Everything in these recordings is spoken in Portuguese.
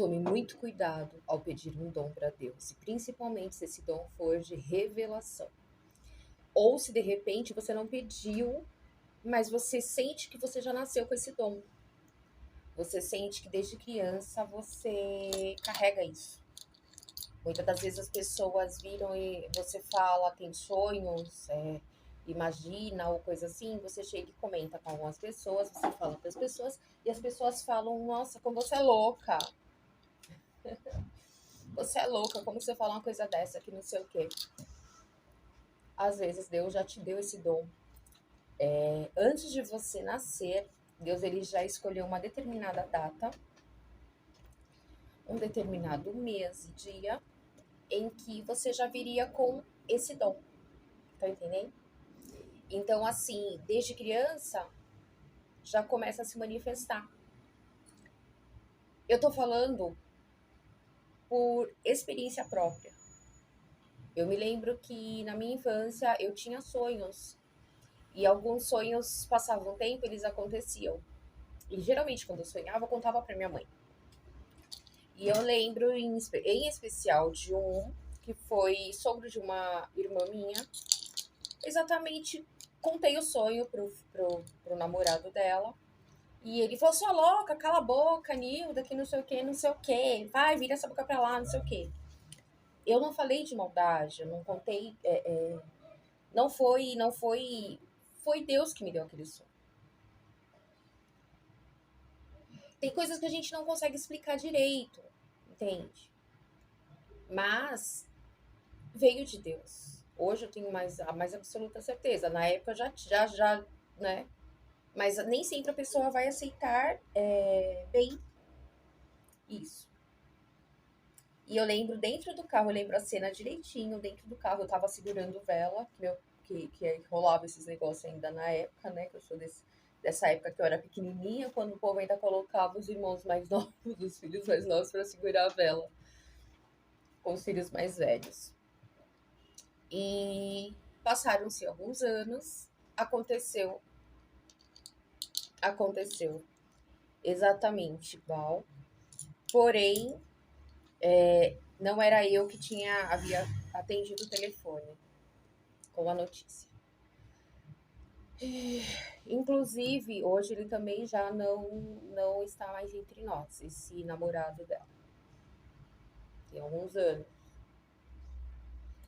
tome muito cuidado ao pedir um dom para Deus, e principalmente se esse dom for de revelação. Ou se de repente você não pediu, mas você sente que você já nasceu com esse dom. Você sente que desde criança você carrega isso. Muitas das vezes as pessoas viram e você fala, tem sonhos, imagina ou coisa assim, você chega e comenta com algumas pessoas, você fala para as pessoas, e as pessoas falam, nossa, como você é louca. Você é louca, como você fala uma coisa dessa, que não sei o quê. Às vezes Deus já te deu esse dom. Antes de você nascer, Deus ele já escolheu uma determinada data, um determinado mês e dia, em que você já viria com esse dom. Tá entendendo? Então, assim, desde criança, já começa a se manifestar. Eu tô falando por experiência própria. Eu me lembro que na minha infância eu tinha sonhos. E alguns sonhos passavam um tempo, eles aconteciam. E geralmente quando eu sonhava, eu contava pra minha mãe. E eu lembro em especial de um que foi sogro de uma irmã minha. Exatamente contei o sonho pro namorado dela. E ele falou, sua louca, cala a boca, Nilda, que não sei o que, não sei o que. Vai, vira essa boca pra lá, não sei o que. Eu não falei de maldade, eu não contei. Não foi. Foi Deus que me deu aquele sonho. Tem coisas que a gente não consegue explicar direito, entende? Mas veio de Deus. Hoje eu tenho a mais absoluta certeza. Na época já, né? Mas nem sempre a pessoa vai aceitar bem isso. E eu lembro dentro do carro, eu lembro a cena direitinho, dentro do carro eu tava segurando vela, que rolava esses negócios ainda na época, né? Que eu sou dessa época que eu era pequenininha, quando o povo ainda colocava os irmãos mais novos, os filhos mais novos, para segurar a vela, com os filhos mais velhos. E passaram-se alguns anos, aconteceu, aconteceu exatamente igual, porém, não era eu que havia atendido o telefone com a notícia. Inclusive, hoje ele também já não está mais entre nós, esse namorado dela. Tem alguns anos.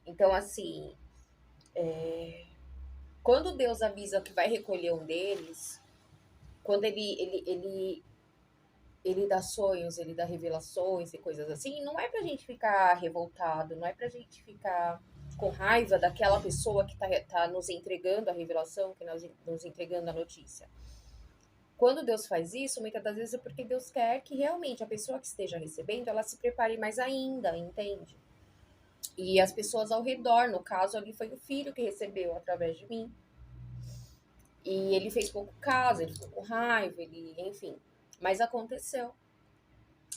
Então, assim, quando Deus avisa que vai recolher um deles, quando ele dá sonhos, ele dá revelações e coisas assim, não é pra gente ficar revoltado, não é pra gente ficar com raiva daquela pessoa que tá nos entregando a revelação, que nos entregando a notícia. Quando Deus faz isso, muitas das vezes é porque Deus quer que realmente a pessoa que esteja recebendo, ela se prepare mais ainda, entende? E as pessoas ao redor, no caso ali foi o filho que recebeu através de mim. E ele fez pouco caso, ele ficou com raiva, enfim. Mas aconteceu.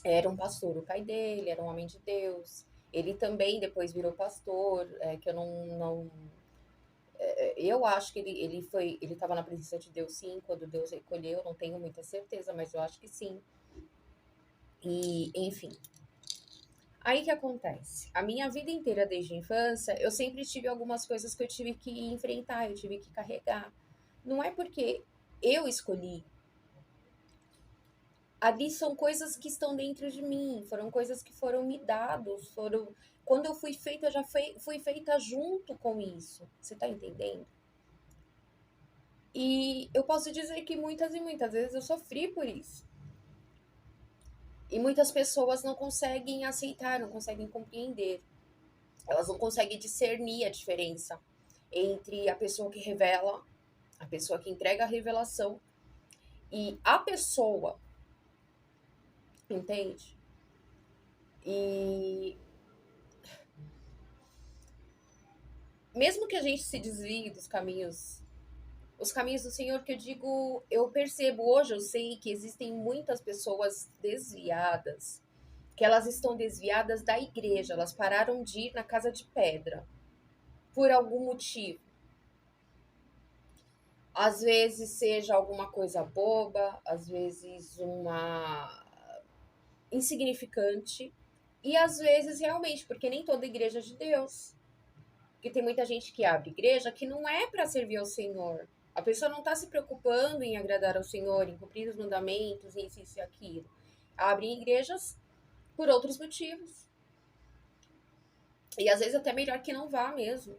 Era um pastor, o pai dele, era um homem de Deus. Ele também depois virou pastor, que eu não eu acho que ele estava na presença de Deus sim, quando Deus recolheu, não tenho muita certeza, mas eu acho que sim. E, enfim. Aí que acontece? A minha vida inteira, desde a infância, eu sempre tive algumas coisas que eu tive que enfrentar, eu tive que carregar. Não é porque eu escolhi. Ali são coisas que estão dentro de mim, foram coisas que foram me dados, foram. Quando eu fui feita, fui feita junto com isso. Você tá entendendo? E eu posso dizer que muitas e muitas vezes eu sofri por isso. E muitas pessoas não conseguem aceitar, não conseguem compreender. Elas não conseguem discernir a diferença entre a pessoa que revela, a pessoa que entrega a revelação e a pessoa, entende? E mesmo que a gente se desvie dos caminhos, os caminhos do Senhor, que eu digo, eu percebo hoje, eu sei que existem muitas pessoas desviadas, que elas estão desviadas da igreja, elas pararam de ir na casa de pedra por algum motivo. Às vezes seja alguma coisa boba, às vezes uma. insignificante. E às vezes realmente, porque nem toda igreja é de Deus. Porque tem muita gente que abre igreja que não é para servir ao Senhor. A pessoa não está se preocupando em agradar ao Senhor, em cumprir os mandamentos, em isso e aquilo. Abre igrejas por outros motivos. E às vezes até melhor que não vá mesmo.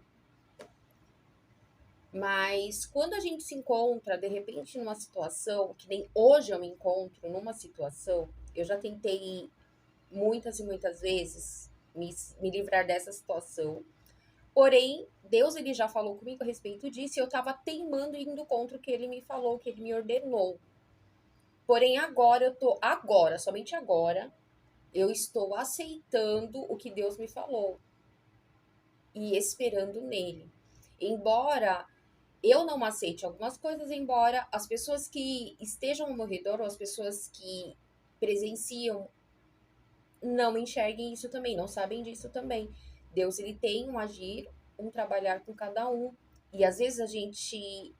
Mas quando a gente se encontra, de repente, numa situação, que nem hoje eu me encontro numa situação, eu já tentei muitas e muitas vezes me livrar dessa situação. Porém, Deus ele já falou comigo a respeito disso e eu estava teimando indo contra o que ele me falou, o que ele me ordenou. Porém, agora, somente agora, eu estou aceitando o que Deus me falou e esperando nele. Embora eu não aceite algumas coisas, embora as pessoas que estejam ao meu redor ou as pessoas que presenciam não enxerguem isso também, não sabem disso também. Deus ele tem um agir, um trabalhar com cada um. E às vezes a gente.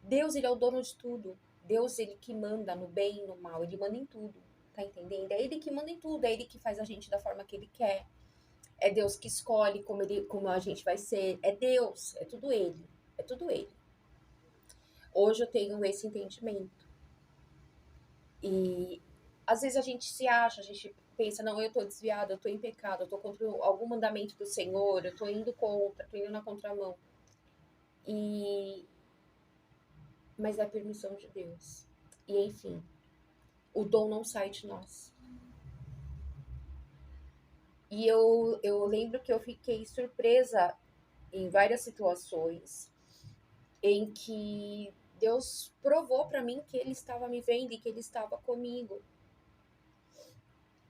Deus ele é o dono de tudo. Deus ele que manda no bem e no mal, ele manda em tudo. Tá entendendo? É ele que manda em tudo, é ele que faz a gente da forma que ele quer. É Deus que escolhe como a gente vai ser. É Deus, é tudo ele. É tudo ele. Hoje eu tenho esse entendimento. E às vezes a gente se acha, a gente pensa, não, eu tô desviada, eu tô em pecado, eu tô contra algum mandamento do Senhor, eu tô indo contra, tô indo na contramão. E mas é a permissão de Deus. E enfim, o dom não sai de nós. E eu lembro que eu fiquei surpresa em várias situações em que Deus provou para mim que ele estava me vendo e que ele estava comigo.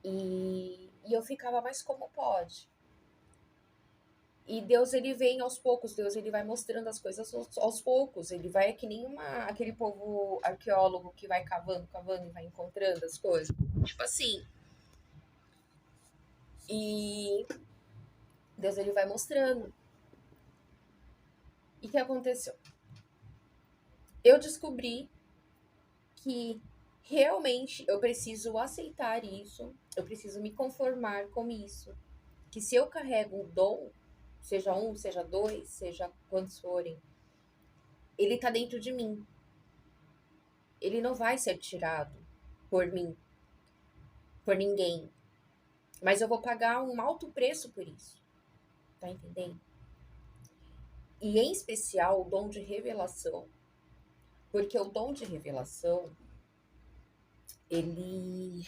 E eu ficava, mas como pode? E Deus, ele vem aos poucos, Deus, ele vai mostrando as coisas aos poucos. Ele vai que nem aquele povo arqueólogo que vai cavando, cavando e vai encontrando as coisas. Tipo assim. E Deus, ele vai mostrando. E o que aconteceu? Eu descobri que realmente eu preciso aceitar isso, eu preciso me conformar com isso. Que se eu carrego um dom, seja um, seja dois, seja quantos forem, ele tá dentro de mim. Ele não vai ser tirado por mim, por ninguém. Mas eu vou pagar um alto preço por isso. Tá entendendo? E em especial o dom de revelação. Porque o dom de revelação, ele.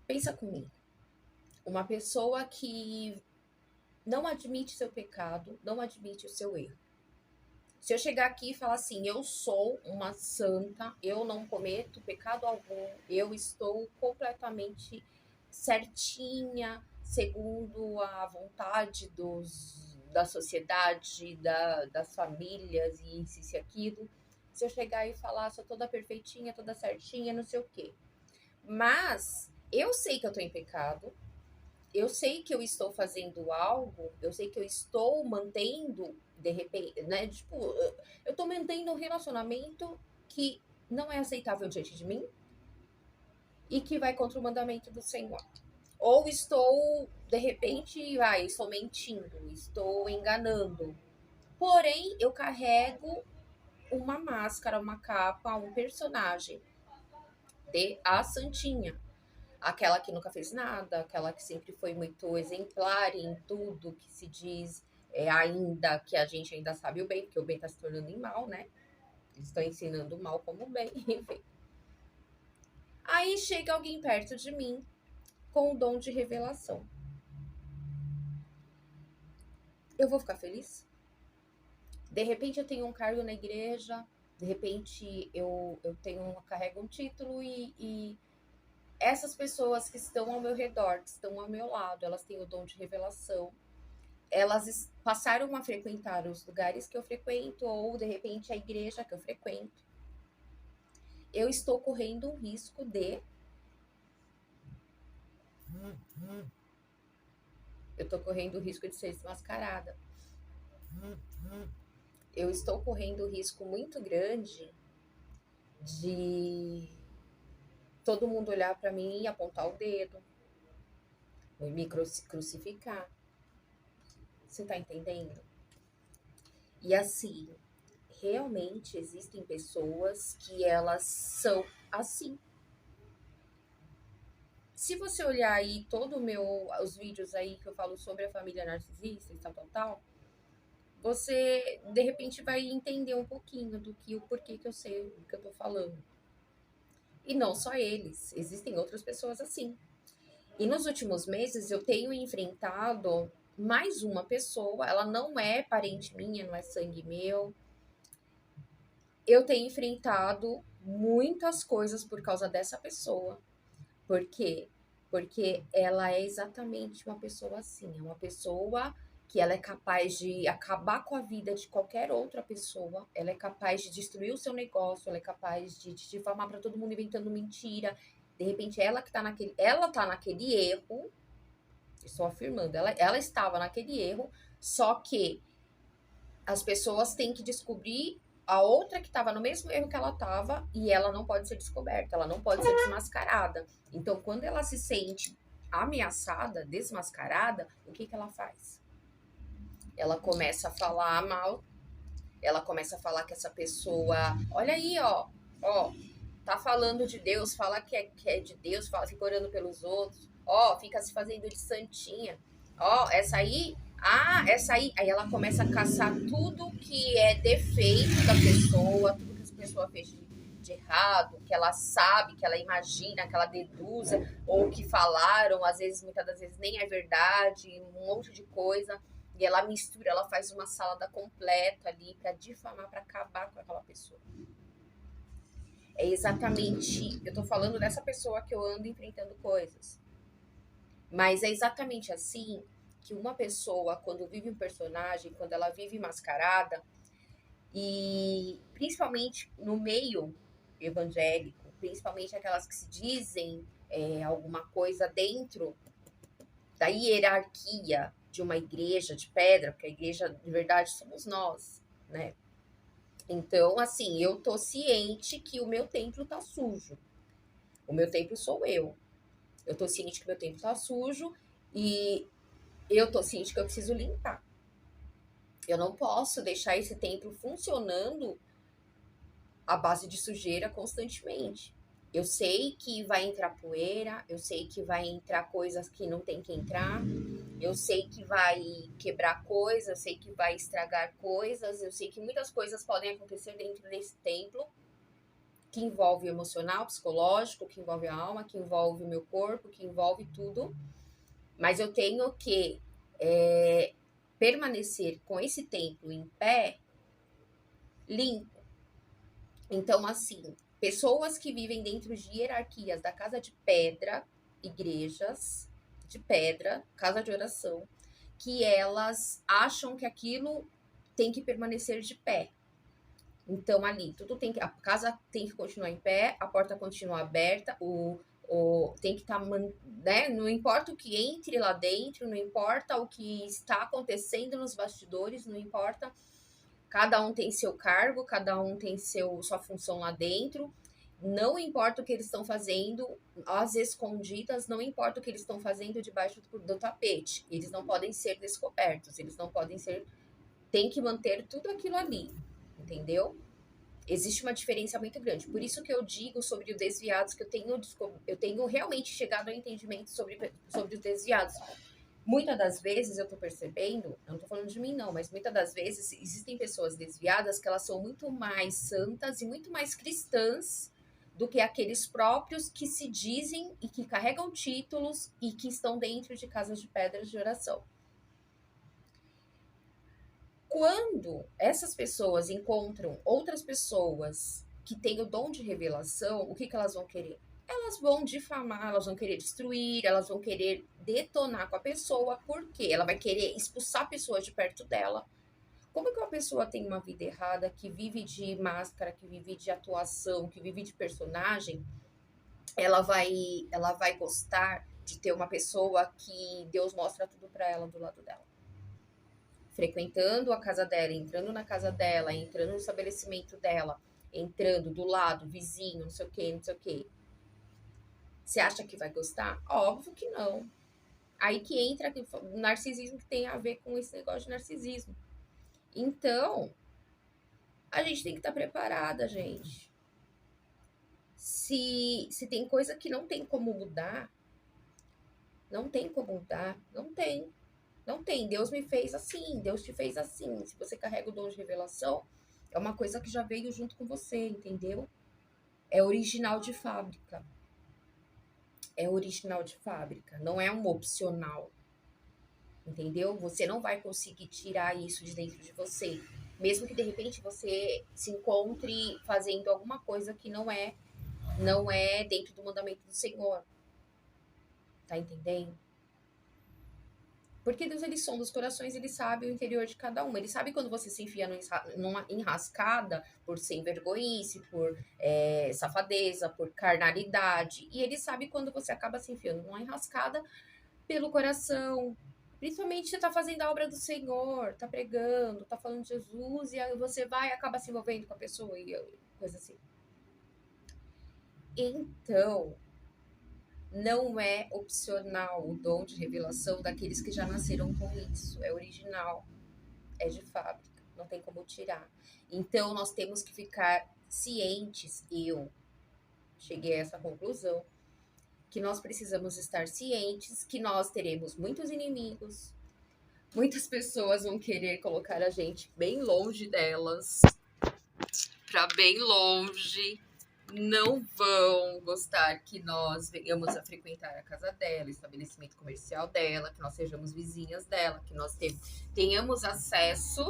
Pensa comigo. Uma pessoa que não admite seu pecado, não admite o seu erro. Se eu chegar aqui e falar assim, eu sou uma santa, eu não cometo pecado algum, eu estou completamente certinha, segundo a vontade da sociedade, das famílias e isso e aquilo. Se eu chegar e falar, sou toda perfeitinha, toda certinha, não sei o quê. Mas eu sei que eu estou em pecado, eu sei que eu estou fazendo algo, eu sei que eu estou mantendo, de repente, né? Tipo, eu estou mantendo um relacionamento que não é aceitável diante de mim e que vai contra o mandamento do Senhor. Ou estou, de repente, estou mentindo, estou enganando. Porém, eu carrego uma máscara, uma capa, um personagem de a Santinha. Aquela que nunca fez nada, aquela que sempre foi muito exemplar em tudo que se diz, ainda que a gente ainda sabe o bem, porque o bem está se tornando em mal, né? Eles estão ensinando o mal como bem, enfim. Aí chega alguém perto de mim com o dom de revelação. Eu vou ficar feliz? De repente eu tenho um cargo na igreja, de repente carrego um título e essas pessoas que estão ao meu redor, que estão ao meu lado, elas têm o dom de revelação. Elas passaram a frequentar os lugares que eu frequento ou de repente a igreja que eu frequento. Eu estou correndo um risco de eu estou correndo o risco de ser desmascarada. Eu estou correndo um risco muito grande de todo mundo olhar para mim e apontar o dedo, me crucificar. Você tá entendendo? E assim, realmente existem pessoas que elas são assim. Se você olhar aí os vídeos aí que eu falo sobre a família narcisista e tal, você de repente vai entender um pouquinho o porquê que eu sei o que eu tô falando. E não só eles, existem outras pessoas assim. E nos últimos meses eu tenho enfrentado mais uma pessoa, ela não é parente minha, não é sangue meu. Eu tenho enfrentado muitas coisas por causa dessa pessoa. Por quê? Porque ela é exatamente uma pessoa assim, é uma pessoa que ela é capaz de acabar com a vida de qualquer outra pessoa, ela é capaz de destruir o seu negócio, ela é capaz de difamar para todo mundo inventando mentira. De repente, ela tá naquele erro, estou afirmando, ela estava naquele erro, só que as pessoas têm que descobrir a outra que estava no mesmo erro que ela estava e ela não pode ser descoberta, ela não pode ser desmascarada. Então, quando ela se sente ameaçada, desmascarada, o que ela faz? Ela começa a falar mal, ela começa a falar que essa pessoa, olha aí, ó, tá falando de Deus, fala que é de Deus, fica orando pelos outros, ó, fica se fazendo de santinha, ó, essa aí ela começa a caçar tudo que é defeito da pessoa, tudo que essa pessoa fez de errado, que ela sabe, que ela imagina, que ela deduza, ou que falaram, às vezes, muitas das vezes nem é verdade, um monte de coisa, e ela mistura, ela faz uma salada completa ali pra difamar, pra acabar com aquela pessoa. É exatamente, eu tô falando dessa pessoa que eu ando enfrentando coisas. Mas é exatamente assim que uma pessoa, quando vive um personagem, quando ela vive mascarada, e principalmente no meio evangélico, principalmente aquelas que se dizem alguma coisa dentro da hierarquia de uma igreja de pedra, porque a igreja de verdade somos nós, né? Então, assim, eu tô ciente que o meu templo tá sujo. O meu templo sou eu. Eu tô ciente que meu templo tá sujo e eu tô ciente que eu preciso limpar. Eu não posso deixar esse templo funcionando à base de sujeira constantemente. Eu sei que vai entrar poeira, eu sei que vai entrar coisas que não tem que entrar, eu sei que vai quebrar coisas, eu sei que vai estragar coisas, eu sei que muitas coisas podem acontecer dentro desse templo, que envolve o emocional, psicológico, que envolve a alma, que envolve o meu corpo, que envolve tudo. Mas eu tenho que permanecer com esse templo em pé, limpo. Então, assim, pessoas que vivem dentro de hierarquias da casa de pedra, igrejas de pedra, casa de oração, que elas acham que aquilo tem que permanecer de pé. Então, ali, a casa tem que continuar em pé, a porta continua aberta, tem que estar, né? Não importa o que entre lá dentro, não importa o que está acontecendo nos bastidores, não importa. Cada um tem seu cargo, cada um tem sua função lá dentro. Não importa o que eles estão fazendo, às escondidas, não importa o que eles estão fazendo debaixo do tapete. Eles não podem ser descobertos, eles não podem ser. Tem que manter tudo aquilo ali, entendeu? Existe uma diferença muito grande. Por isso que eu digo sobre os desviados, que eu tenho realmente chegado ao entendimento sobre os desviados. Muitas das vezes eu tô percebendo, eu não tô falando de mim não, mas muitas das vezes existem pessoas desviadas que elas são muito mais santas e muito mais cristãs do que aqueles próprios que se dizem e que carregam títulos e que estão dentro de casas de pedras de oração. Quando essas pessoas encontram outras pessoas que têm o dom de revelação, o que elas vão querer? Elas vão difamar, elas vão querer destruir, elas vão querer detonar com a pessoa, porque ela vai querer expulsar pessoas de perto dela. Como que uma pessoa tem uma vida errada, que vive de máscara, que vive de atuação, que vive de personagem, ela vai gostar de ter uma pessoa que Deus mostra tudo para ela do lado dela? Frequentando a casa dela, entrando na casa dela, entrando no estabelecimento dela, entrando do lado, vizinho, não sei o que, não sei o que. Você acha que vai gostar? Óbvio que não. Aí que entra o narcisismo, que tem a ver com esse negócio de narcisismo. Então, a gente tem que estar preparada, gente. Se tem coisa que não tem como mudar, não tem como mudar, não tem. Não tem. Deus me fez assim, Deus te fez assim. Se você carrega o dom de revelação, é uma coisa que já veio junto com você, entendeu? É original de fábrica. É original de fábrica, não é um opcional. Entendeu? Você não vai conseguir tirar isso de dentro de você. Mesmo que de repente você se encontre fazendo alguma coisa que não é dentro do mandamento do Senhor. Tá entendendo? Porque Deus, ele sonda os corações, ele sabe o interior de cada um. Ele sabe quando você se enfia numa enrascada por sem vergonhice, por safadeza, por carnalidade. E ele sabe quando você acaba se enfiando numa enrascada pelo coração. Principalmente você tá fazendo a obra do Senhor, tá pregando, tá falando de Jesus, e aí você vai e acaba se envolvendo com a pessoa e coisa assim. Então, não é opcional o dom de revelação daqueles que já nasceram com isso. É original, é de fábrica, não tem como tirar. Então, nós temos que ficar cientes, eu cheguei a essa conclusão, que nós precisamos estar cientes que nós teremos muitos inimigos, muitas pessoas vão querer colocar a gente bem longe delas, para bem longe, não vão gostar que nós venhamos a frequentar a casa dela, o estabelecimento comercial dela, que nós sejamos vizinhas dela, que nós tenhamos acesso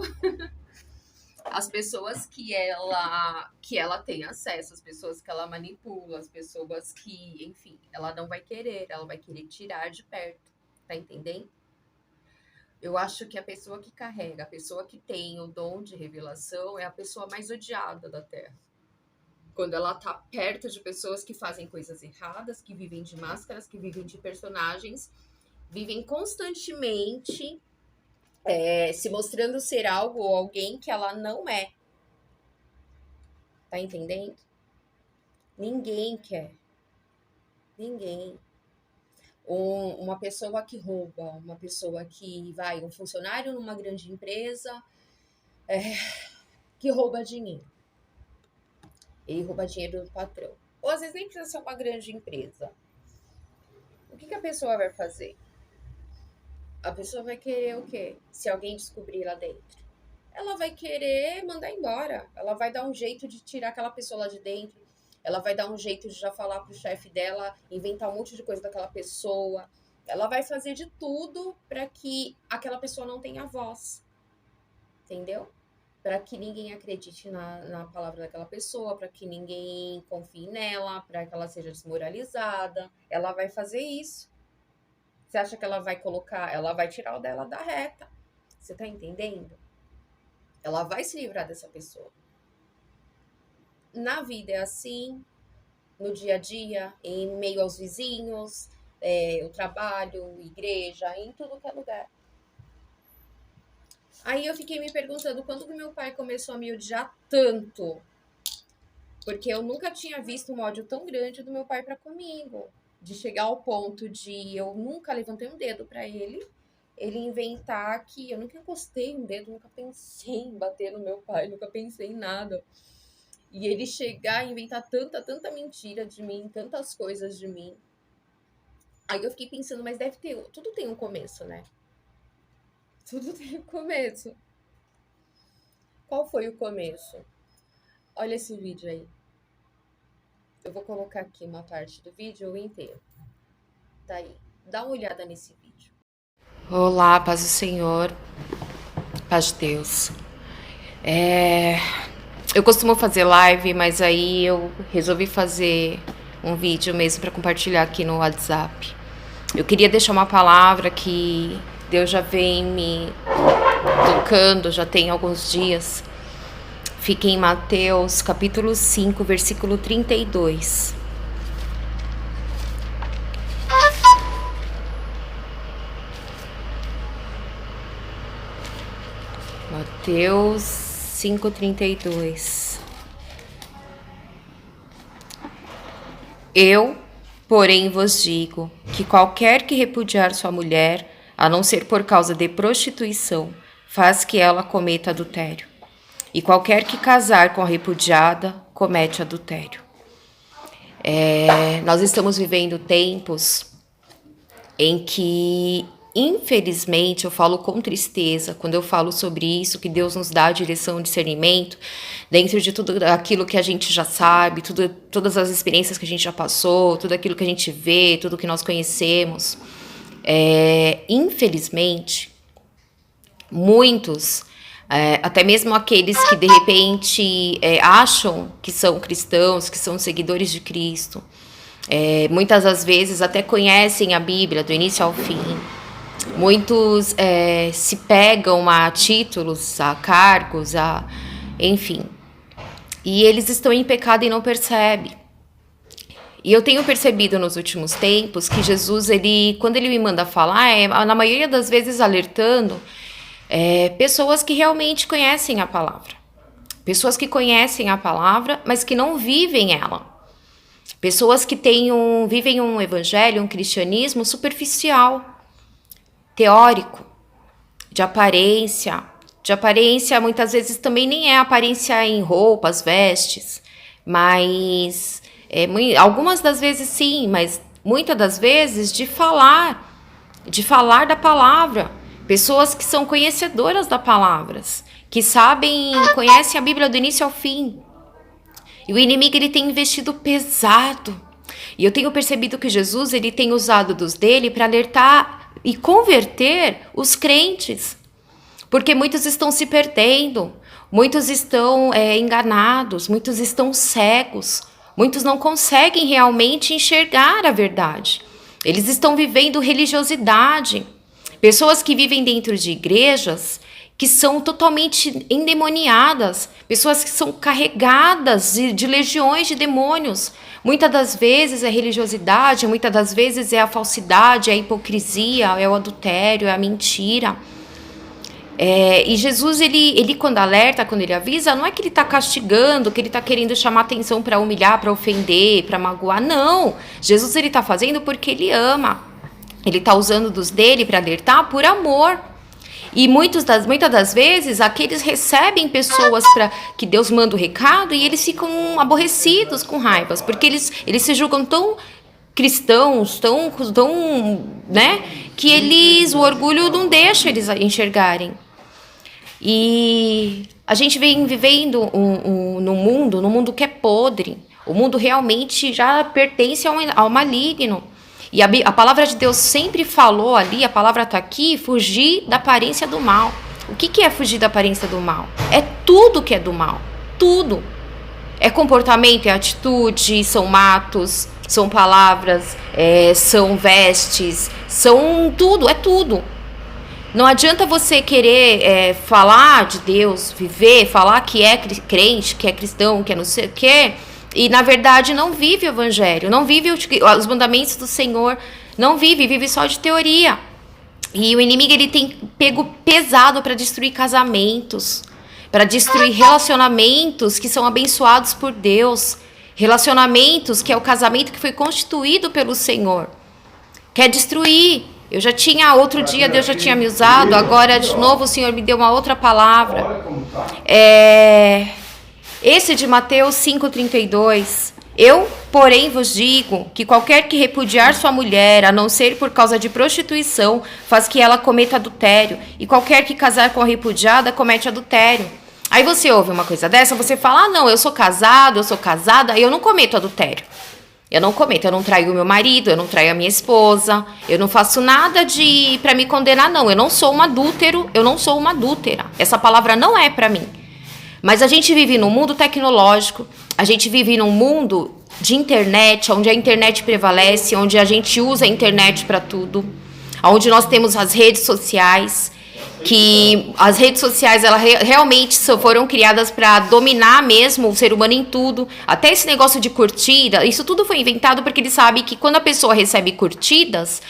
às pessoas que ela tem acesso, as pessoas que ela manipula, as pessoas que, enfim, ela não vai querer, ela vai querer tirar de perto, tá entendendo? Eu acho que a pessoa que carrega, a pessoa que tem o dom de revelação é a pessoa mais odiada da Terra. Quando ela tá perto de pessoas que fazem coisas erradas, que vivem de máscaras, que vivem de personagens, vivem constantemente se mostrando ser algo ou alguém que ela não é. Tá entendendo? Ninguém quer. Ninguém. Uma pessoa que rouba, uma pessoa que vai, um funcionário numa grande empresa que rouba dinheiro. Ele rouba dinheiro do patrão. Ou às vezes nem precisa ser uma grande empresa. O que a pessoa vai fazer? A pessoa vai querer o quê? Se alguém descobrir lá dentro. Ela vai querer mandar embora. Ela vai dar um jeito de tirar aquela pessoa lá de dentro. Ela vai dar um jeito de já falar pro chefe dela, inventar um monte de coisa daquela pessoa. Ela vai fazer de tudo para que aquela pessoa não tenha voz. Entendeu? Para que ninguém acredite na palavra daquela pessoa, para que ninguém confie nela, para que ela seja desmoralizada. Ela vai fazer isso. Você acha que ela vai colocar, ela vai tirar o dela da reta. Você tá entendendo? Ela vai se livrar dessa pessoa. Na vida é assim, no dia a dia, em meio aos vizinhos, o trabalho, igreja, em tudo que é lugar. Aí eu fiquei me perguntando quando que meu pai começou a me odiar tanto. Porque eu nunca tinha visto um ódio tão grande do meu pai para comigo. De chegar ao ponto de eu nunca levantei um dedo para ele inventar que eu nunca encostei um dedo, nunca pensei em bater no meu pai, nunca pensei em nada. E ele chegar e inventar tanta mentira de mim, tantas coisas de mim. Aí eu fiquei pensando, mas deve ter, tudo tem um começo, né? Tudo tem um começo. Qual foi o começo? Olha esse vídeo aí. Eu vou colocar aqui uma parte do vídeo inteiro. Tá aí. Dá uma olhada nesse vídeo. Olá, paz do Senhor. Paz de Deus. Eu costumo fazer live, mas aí eu resolvi fazer um vídeo mesmo para compartilhar aqui no WhatsApp. Eu queria deixar uma palavra que Deus já vem me tocando, já tem alguns dias. Fica em Mateus, capítulo 5, versículo 32. Mateus 5:32. Eu porém vos digo que qualquer que repudiar sua mulher, a não ser por causa de prostituição, faz que ela cometa adultério. E qualquer que casar com a repudiada, comete adultério. Nós estamos vivendo tempos em que, infelizmente, eu falo com tristeza, quando eu falo sobre isso, que Deus nos dá a direção, discernimento, dentro de tudo aquilo que a gente já sabe, todas as experiências que a gente já passou, tudo aquilo que a gente vê, tudo que nós conhecemos. Infelizmente, muitos, até mesmo aqueles que de repente acham que são cristãos, que são seguidores de Cristo, muitas das vezes até conhecem a Bíblia do início ao fim. Muitos se pegam a títulos, a cargos, enfim. E eles estão em pecado e não percebem. E eu tenho percebido nos últimos tempos que Jesus, quando ele me manda falar, na maioria das vezes alertando pessoas que realmente conhecem a palavra. Pessoas que conhecem a palavra, mas que não vivem ela. Pessoas que vivem um evangelho, um cristianismo superficial, teórico, de aparência. De aparência, muitas vezes também nem é aparência em roupas, vestes, mas algumas das vezes sim, mas muitas das vezes de falar da palavra. Pessoas que são conhecedoras da palavra, que conhecem a Bíblia do início ao fim. E o inimigo ele tem investido pesado. E eu tenho percebido que Jesus ele tem usado dos dele para alertar e converter os crentes. Porque muitos estão se perdendo, muitos estão enganados, muitos estão cegos, muitos não conseguem realmente enxergar a verdade. Eles estão vivendo religiosidade. Pessoas que vivem dentro de igrejas que são totalmente endemoniadas, pessoas que são carregadas de legiões de demônios. Muitas das vezes é religiosidade, muitas das vezes é a falsidade, é a hipocrisia, é o adultério, é a mentira. E Jesus, ele quando alerta, quando ele avisa, não é que ele está castigando, que ele está querendo chamar atenção para humilhar, para ofender, para magoar. Não, Jesus ele está fazendo porque ele ama. Ele está usando dos dele para alertar por amor. E muitas das vezes, aqueles recebem pessoas para que Deus manda o recado e eles ficam aborrecidos, com raivas, porque eles se julgam tão cristãos, tão né, que o orgulho não deixa eles enxergarem. E a gente vem vivendo num mundo que é podre. O mundo realmente já pertence ao maligno. E a palavra de Deus sempre falou ali, a palavra está aqui, fugir da aparência do mal. O que é fugir da aparência do mal? É tudo que é do mal, tudo. É comportamento, é atitude, são atos, são palavras, são vestes, são tudo, é tudo. Não adianta você querer falar de Deus, falar que é crente, que é cristão, que é não sei o quê, e na verdade não vive o evangelho, não vive os mandamentos do Senhor, vive só de teoria. E o inimigo ele tem pego pesado para destruir casamentos, para destruir relacionamentos que são abençoados por Deus, relacionamentos que é o casamento que foi constituído pelo Senhor. Quer destruir. Eu já tinha, outro dia Deus já tinha me usado, agora de novo o Senhor me deu uma outra palavra. Esse de Mateus 5,32. Eu, porém, vos digo que qualquer que repudiar sua mulher, a não ser por causa de prostituição, faz que ela cometa adultério. E qualquer que casar com a repudiada, comete adultério. Aí você ouve uma coisa dessa, você fala, não, eu sou casado, eu sou casada, eu não cometo adultério. Eu não traio o meu marido, eu não traio a minha esposa, eu não faço nada para me condenar, não. Eu não sou um adúltero, eu não sou uma adúltera. Essa palavra não é para mim. Mas a gente vive num mundo tecnológico, a gente vive num mundo de internet, onde a internet prevalece, onde a gente usa a internet para tudo, onde nós temos as redes sociais, que as redes sociais elas realmente foram criadas para dominar mesmo o ser humano em tudo. Até esse negócio de curtida, isso tudo foi inventado porque ele sabe que quando a pessoa recebe curtidas,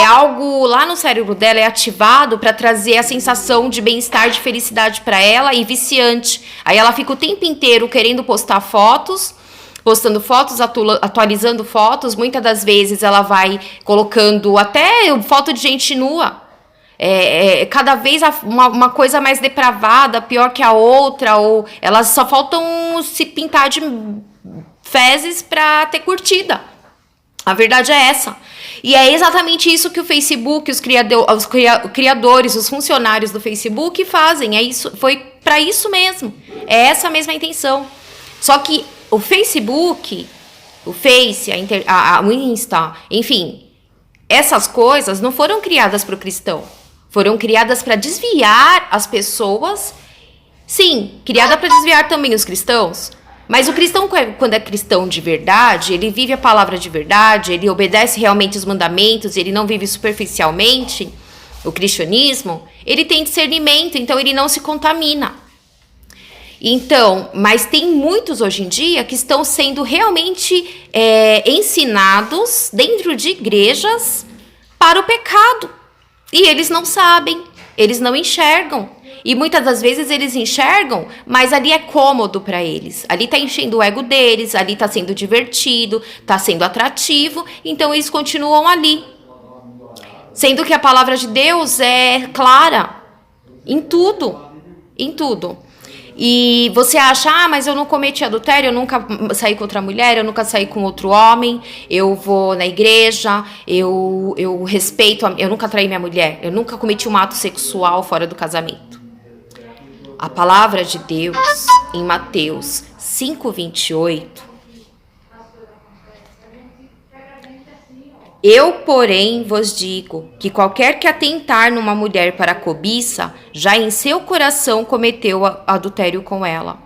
algo lá no cérebro dela é ativado para trazer a sensação de bem-estar, de felicidade para ela e viciante. Aí ela fica o tempo inteiro querendo postar fotos, postando fotos, atualizando fotos. Muitas das vezes ela vai colocando até foto de gente nua. Cada vez uma coisa mais depravada, pior que a outra, ou elas só faltam se pintar de fezes para ter curtida. A verdade é essa. E é exatamente isso que o Facebook, os criadores, os funcionários do Facebook fazem. Foi para isso mesmo. É essa mesma intenção. Só que o Facebook, o Face, o Insta, enfim, essas coisas não foram criadas para o cristão. Foram criadas para desviar as pessoas. Sim, criada para desviar também os cristãos. Mas o cristão, quando é cristão de verdade, ele vive a palavra de verdade, ele obedece realmente os mandamentos, ele não vive superficialmente o cristianismo, ele tem discernimento, então ele não se contamina. Então, mas tem muitos hoje em dia que estão sendo realmente ensinados dentro de igrejas para o pecado. E eles não sabem, eles não enxergam. E muitas das vezes eles enxergam, mas ali é cômodo para eles. Ali está enchendo o ego deles, ali está sendo divertido, está sendo atrativo, então eles continuam ali. Sendo que a palavra de Deus é clara em tudo, em tudo. E você acha, mas eu não cometi adultério, eu nunca saí com outra mulher, eu nunca saí com outro homem, eu vou na igreja, eu respeito, eu nunca traí minha mulher, eu nunca cometi um ato sexual fora do casamento. A palavra de Deus, em Mateus 5:28, eu, porém, vos digo que qualquer que atentar numa mulher para a cobiça, já em seu coração cometeu adultério com ela.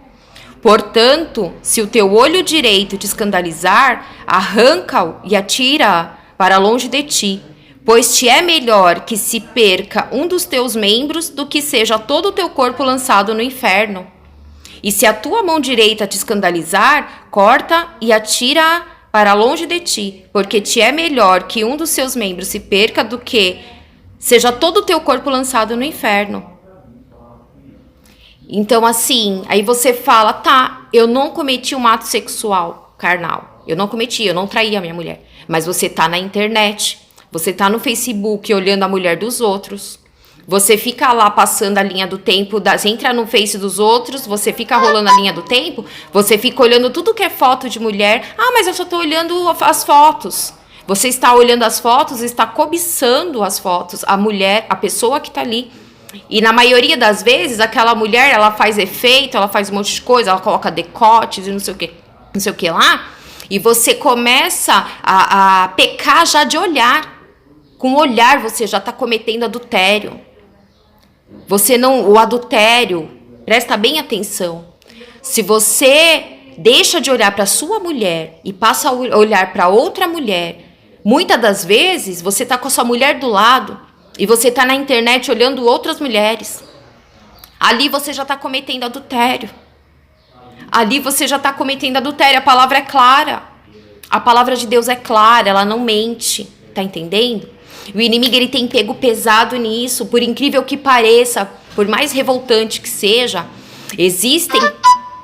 Portanto, se o teu olho direito te escandalizar, arranca-o e atira-o para longe de ti. Pois te é melhor que se perca um dos teus membros do que seja todo o teu corpo lançado no inferno. E se a tua mão direita te escandalizar, corta e atira-a para longe de ti, porque te é melhor que um dos seus membros se perca do que seja todo o teu corpo lançado no inferno. Então assim, aí você fala, tá, eu não cometi um ato sexual carnal, eu não traí a minha mulher, mas você tá na internet, você tá no Facebook olhando a mulher dos outros, você fica lá passando a linha do tempo, você entra no Face dos outros, você fica rolando a linha do tempo, você fica olhando tudo que é foto de mulher. Ah, mas eu só tô olhando as fotos. Você está olhando as fotos, está cobiçando as fotos, a mulher, a pessoa que tá ali. E na maioria das vezes, aquela mulher, ela faz efeito, ela faz um monte de coisa, ela coloca decotes e não sei o que lá. E você começa a pecar já de olhar. Com o olhar você já está cometendo adultério. O adultério, presta bem atenção. Se você deixa de olhar para sua mulher e passa a olhar para outra mulher, muitas das vezes você está com a sua mulher do lado e você está na internet olhando outras mulheres. Ali você já está cometendo adultério. Ali você já está cometendo adultério. A palavra é clara. A palavra de Deus é clara, ela não mente. Tá entendendo? O inimigo ele tem pego pesado nisso, por incrível que pareça, por mais revoltante que seja, existem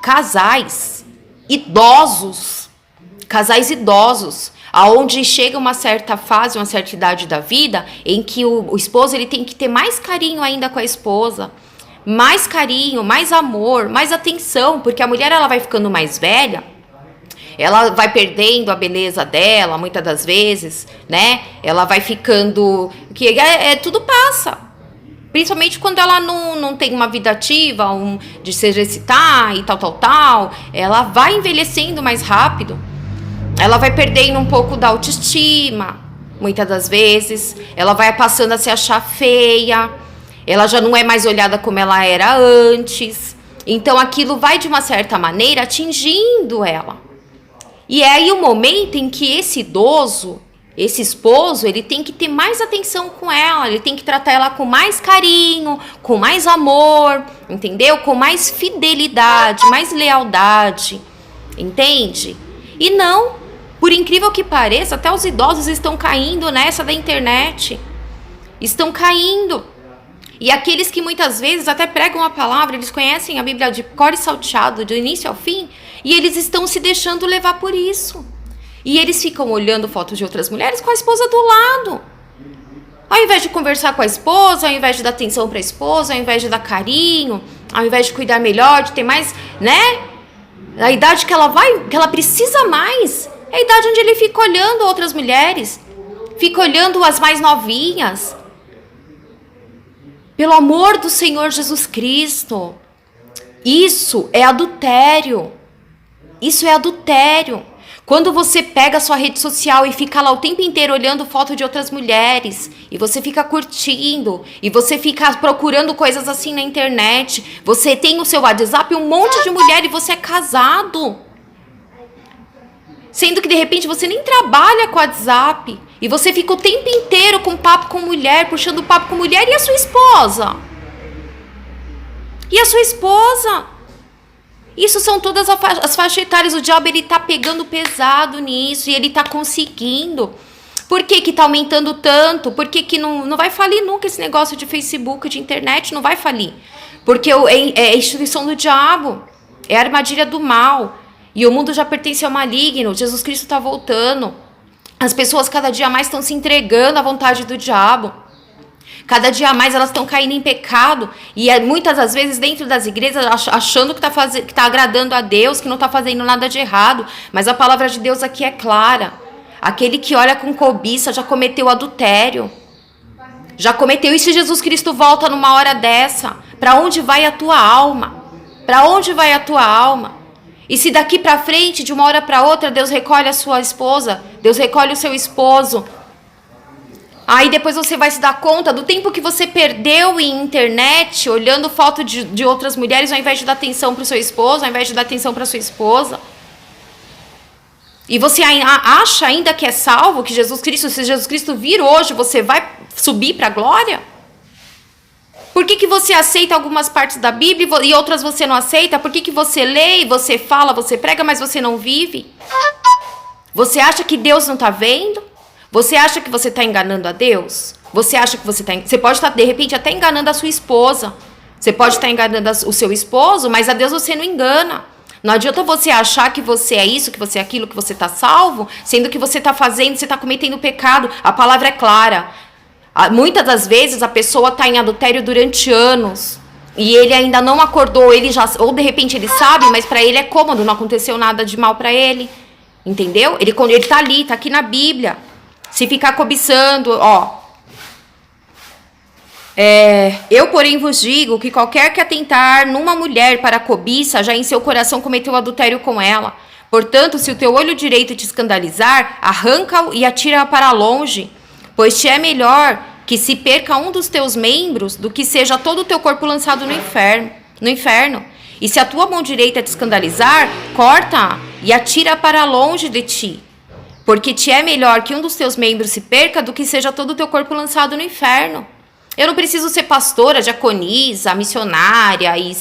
casais idosos, aonde chega uma certa fase, uma certa idade da vida, em que o esposo ele tem que ter mais carinho ainda com a esposa, mais carinho, mais amor, mais atenção, porque a mulher ela vai ficando mais velha, ela vai perdendo a beleza dela, muitas das vezes, né? Ela vai ficando... tudo passa. Principalmente quando ela não tem uma vida ativa, de se exercitar e tal. Ela vai envelhecendo mais rápido. Ela vai perdendo um pouco da autoestima, muitas das vezes. Ela vai passando a se achar feia. Ela já não é mais olhada como ela era antes. Então aquilo vai, de uma certa maneira, atingindo ela. E é aí o momento em que esse idoso, esse esposo, ele tem que ter mais atenção com ela, ele tem que tratar ela com mais carinho, com mais amor, entendeu? Com mais fidelidade, mais lealdade, entende? E não, por incrível que pareça, até os idosos estão caindo nessa da internet, estão caindo. E aqueles que muitas vezes até pregam a palavra, eles conhecem a Bíblia de cor e salteado, do início ao fim, E eles estão se deixando levar por isso. E eles ficam olhando fotos de outras mulheres com a esposa do lado. Ao invés de conversar com a esposa, ao invés de dar atenção para a esposa, ao invés de dar carinho, ao invés de cuidar melhor, de ter mais, né? A idade que ela precisa mais. É a idade onde ele fica olhando outras mulheres. Fica olhando as mais novinhas. Pelo amor do Senhor Jesus Cristo. Isso é adultério. Isso é adultério. Quando você pega a sua rede social e fica lá o tempo inteiro olhando foto de outras mulheres, e você fica curtindo, e você fica procurando coisas assim na internet, você tem o seu WhatsApp um monte de mulher e você é casado. Sendo que de repente você nem trabalha com WhatsApp, e você fica o tempo inteiro com papo com mulher, puxando papo com mulher, e a sua esposa? E a sua esposa? Isso são todas as faixas etárias. O diabo, ele tá pegando pesado nisso, e ele tá conseguindo. Por que que tá aumentando tanto? Por que que não vai falir nunca esse negócio de Facebook, de internet? Não vai falir. Porque é a instituição do diabo. É a armadilha do mal. E o mundo já pertence ao maligno. Jesus Cristo está voltando. As pessoas cada dia mais estão se entregando à vontade do diabo. Cada dia mais elas estão caindo em pecado. E muitas das vezes dentro das igrejas achando que tá agradando a Deus, que não está fazendo nada de errado. Mas a palavra de Deus aqui é clara. Aquele que olha com cobiça já cometeu adultério. Já cometeu. E se Jesus Cristo volta numa hora dessa? Para onde vai a tua alma? Para onde vai a tua alma? E se daqui para frente, de uma hora para outra, Deus recolhe a sua esposa, Deus recolhe o seu esposo, aí depois você vai se dar conta do tempo que você perdeu em internet, olhando foto de outras mulheres, ao invés de dar atenção para o seu esposo, ao invés de dar atenção para sua esposa. E você acha ainda que é salvo, que Jesus Cristo, se Jesus Cristo vir hoje, você vai subir para a glória? Por que que você aceita algumas partes da Bíblia e outras você não aceita? Por que que você lê, você fala, você prega, mas você não vive? Você acha que Deus não está vendo? Você acha que você está enganando a Deus? Você acha que você pode estar, de repente, até enganando a sua esposa. Você pode estar enganando o seu esposo, mas a Deus você não engana. Não adianta você achar que você é isso, que você é aquilo, que você está salvo, sendo que você está fazendo, você está cometendo pecado. A palavra é clara. Muitas das vezes a pessoa está em adultério durante anos e ele ainda não acordou, ou de repente ele sabe, mas para ele é cômodo, não aconteceu nada de mal para ele, entendeu? Ele está ali, está aqui na Bíblia. Se ficar cobiçando, eu, porém, vos digo que qualquer que atentar numa mulher para a cobiça, já em seu coração cometeu adultério com ela. Portanto, se o teu olho direito te escandalizar, arranca-o e atira-o para longe. Pois te é melhor que se perca um dos teus membros do que seja todo o teu corpo lançado no inferno. E se a tua mão direita te escandalizar, corta-a e atira para longe de ti. Porque te é melhor que um dos teus membros se perca do que seja todo o teu corpo lançado no inferno. Eu não preciso ser pastora, diaconisa, missionária, e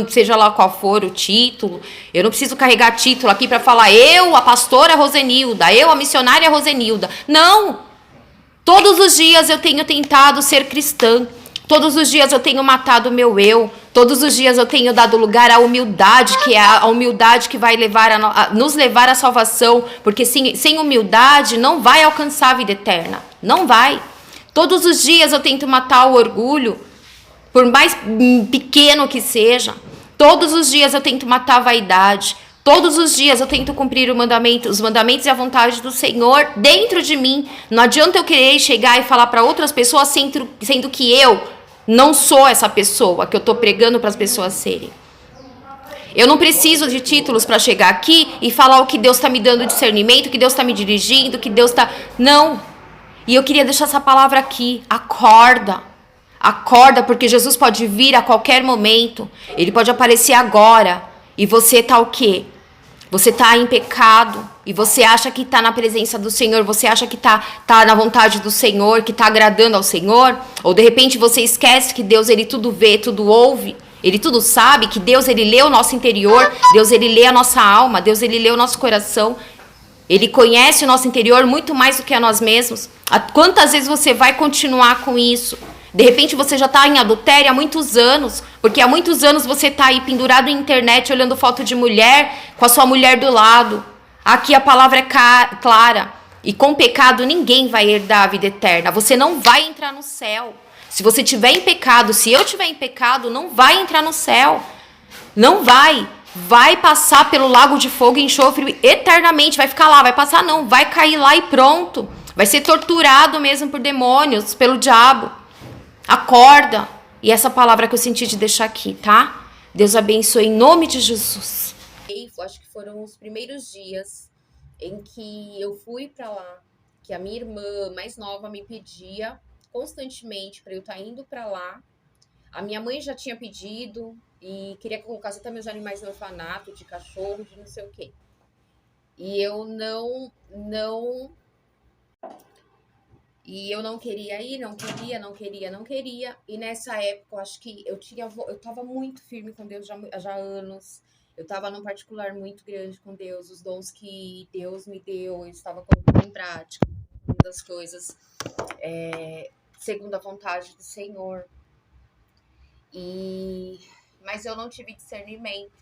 seja lá qual for o título. Eu não preciso carregar título aqui para falar eu, a pastora Rosenilda, eu, a missionária Rosenilda. Não! Todos os dias eu tenho tentado ser cristã. Todos os dias eu tenho matado o meu eu. Todos os dias eu tenho dado lugar à humildade, que é a humildade que vai nos levar à salvação. Porque sem humildade não vai alcançar a vida eterna. Não vai. Todos os dias eu tento matar o orgulho, por mais pequeno que seja. Todos os dias eu tento matar a vaidade. Todos os dias eu tento cumprir os mandamentos e a vontade do Senhor dentro de mim. Não adianta eu querer chegar e falar para outras pessoas, sendo que eu não sou essa pessoa que eu estou pregando para as pessoas serem. Eu não preciso de títulos para chegar aqui e falar o que Deus está me dando discernimento, que Deus está me dirigindo, que Deus está... Não. E eu queria deixar essa palavra aqui. Acorda. Acorda, porque Jesus pode vir a qualquer momento. Ele pode aparecer agora. E você está o quê? Você está em pecado e você acha que está na presença do Senhor, você acha que está na vontade do Senhor, que está agradando ao Senhor, ou de repente você esquece que Deus, ele tudo vê, tudo ouve, ele tudo sabe, que Deus, ele lê o nosso interior, Deus, ele lê a nossa alma, Deus, ele lê o nosso coração, ele conhece o nosso interior muito mais do que a nós mesmos. Quantas vezes você vai continuar com isso? De repente você já tá em adultério há muitos anos, porque há muitos anos você tá aí pendurado na internet olhando foto de mulher com a sua mulher do lado. Aqui a palavra é clara. E com pecado ninguém vai herdar a vida eterna. Você não vai entrar no céu. Se você tiver em pecado, se eu tiver em pecado, não vai entrar no céu. Não vai. Vai passar pelo lago de fogo e enxofre eternamente. Vai ficar lá, vai passar não. Vai cair lá e pronto. Vai ser torturado mesmo por demônios, pelo diabo. Acorda. E essa palavra que eu senti de deixar aqui, tá? Deus abençoe em nome de Jesus. Acho que foram os primeiros dias em que eu fui para lá, que a minha irmã mais nova me pedia constantemente para eu estar indo para lá. A minha mãe já tinha pedido e queria que eu colocasse até meus animais no orfanato, de cachorro, de não sei o quê. E eu não queria ir, não queria. E nessa época, eu acho que eu tava muito firme com Deus já há anos. Eu tava num particular muito grande com Deus. Os dons que Deus me deu, eu estava colocando em prática. Das coisas segundo a vontade do Senhor. Mas eu não tive discernimento.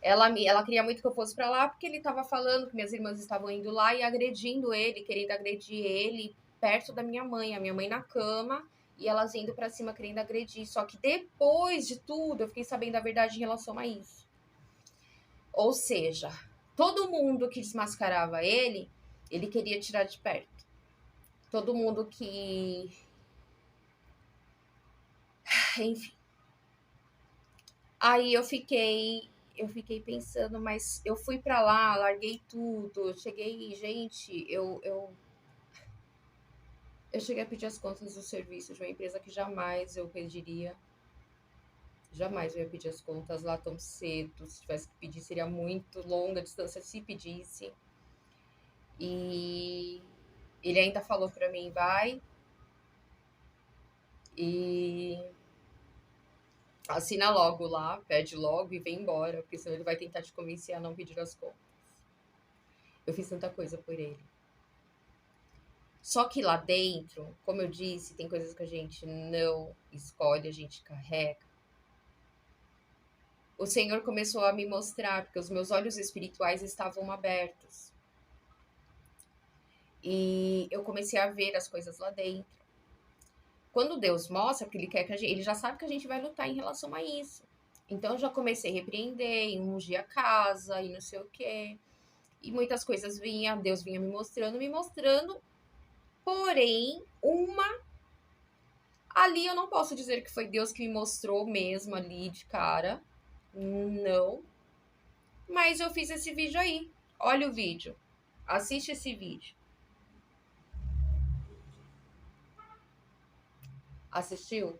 Ela queria muito que eu fosse pra lá, porque ele tava falando que minhas irmãs estavam indo lá e agredindo ele, querendo agredir ele, perto da minha mãe. A minha mãe na cama e elas indo pra cima querendo agredir. Só que depois de tudo, eu fiquei sabendo a verdade em relação a isso. Ou seja, todo mundo que desmascarava ele queria tirar de perto. Todo mundo que... Enfim. Aí eu fiquei pensando, mas eu fui pra lá, larguei tudo, cheguei, gente, eu cheguei a pedir as contas do serviço de uma empresa que jamais eu pediria. Jamais eu ia pedir as contas lá tão cedo. Se tivesse que pedir, seria muito longa a distância se pedisse. E ele ainda falou pra mim, vai e assina logo lá, pede logo e vem embora, porque senão ele vai tentar te convencer a não pedir as contas. Eu fiz tanta coisa por ele. Só que lá dentro, como eu disse, tem coisas que a gente não escolhe, a gente carrega. O Senhor começou a me mostrar, porque os meus olhos espirituais estavam abertos. E eu comecei a ver as coisas lá dentro. Quando Deus mostra, porque Ele quer que ele já sabe que a gente vai lutar em relação a isso. Então eu já comecei a repreender, ungir a casa e não sei o quê. E muitas coisas Deus vinha me mostrando. Porém, ali eu não posso dizer que foi Deus que me mostrou mesmo ali de cara. Não. Mas eu fiz esse vídeo aí. Olha o vídeo. Assiste esse vídeo. Assistiu?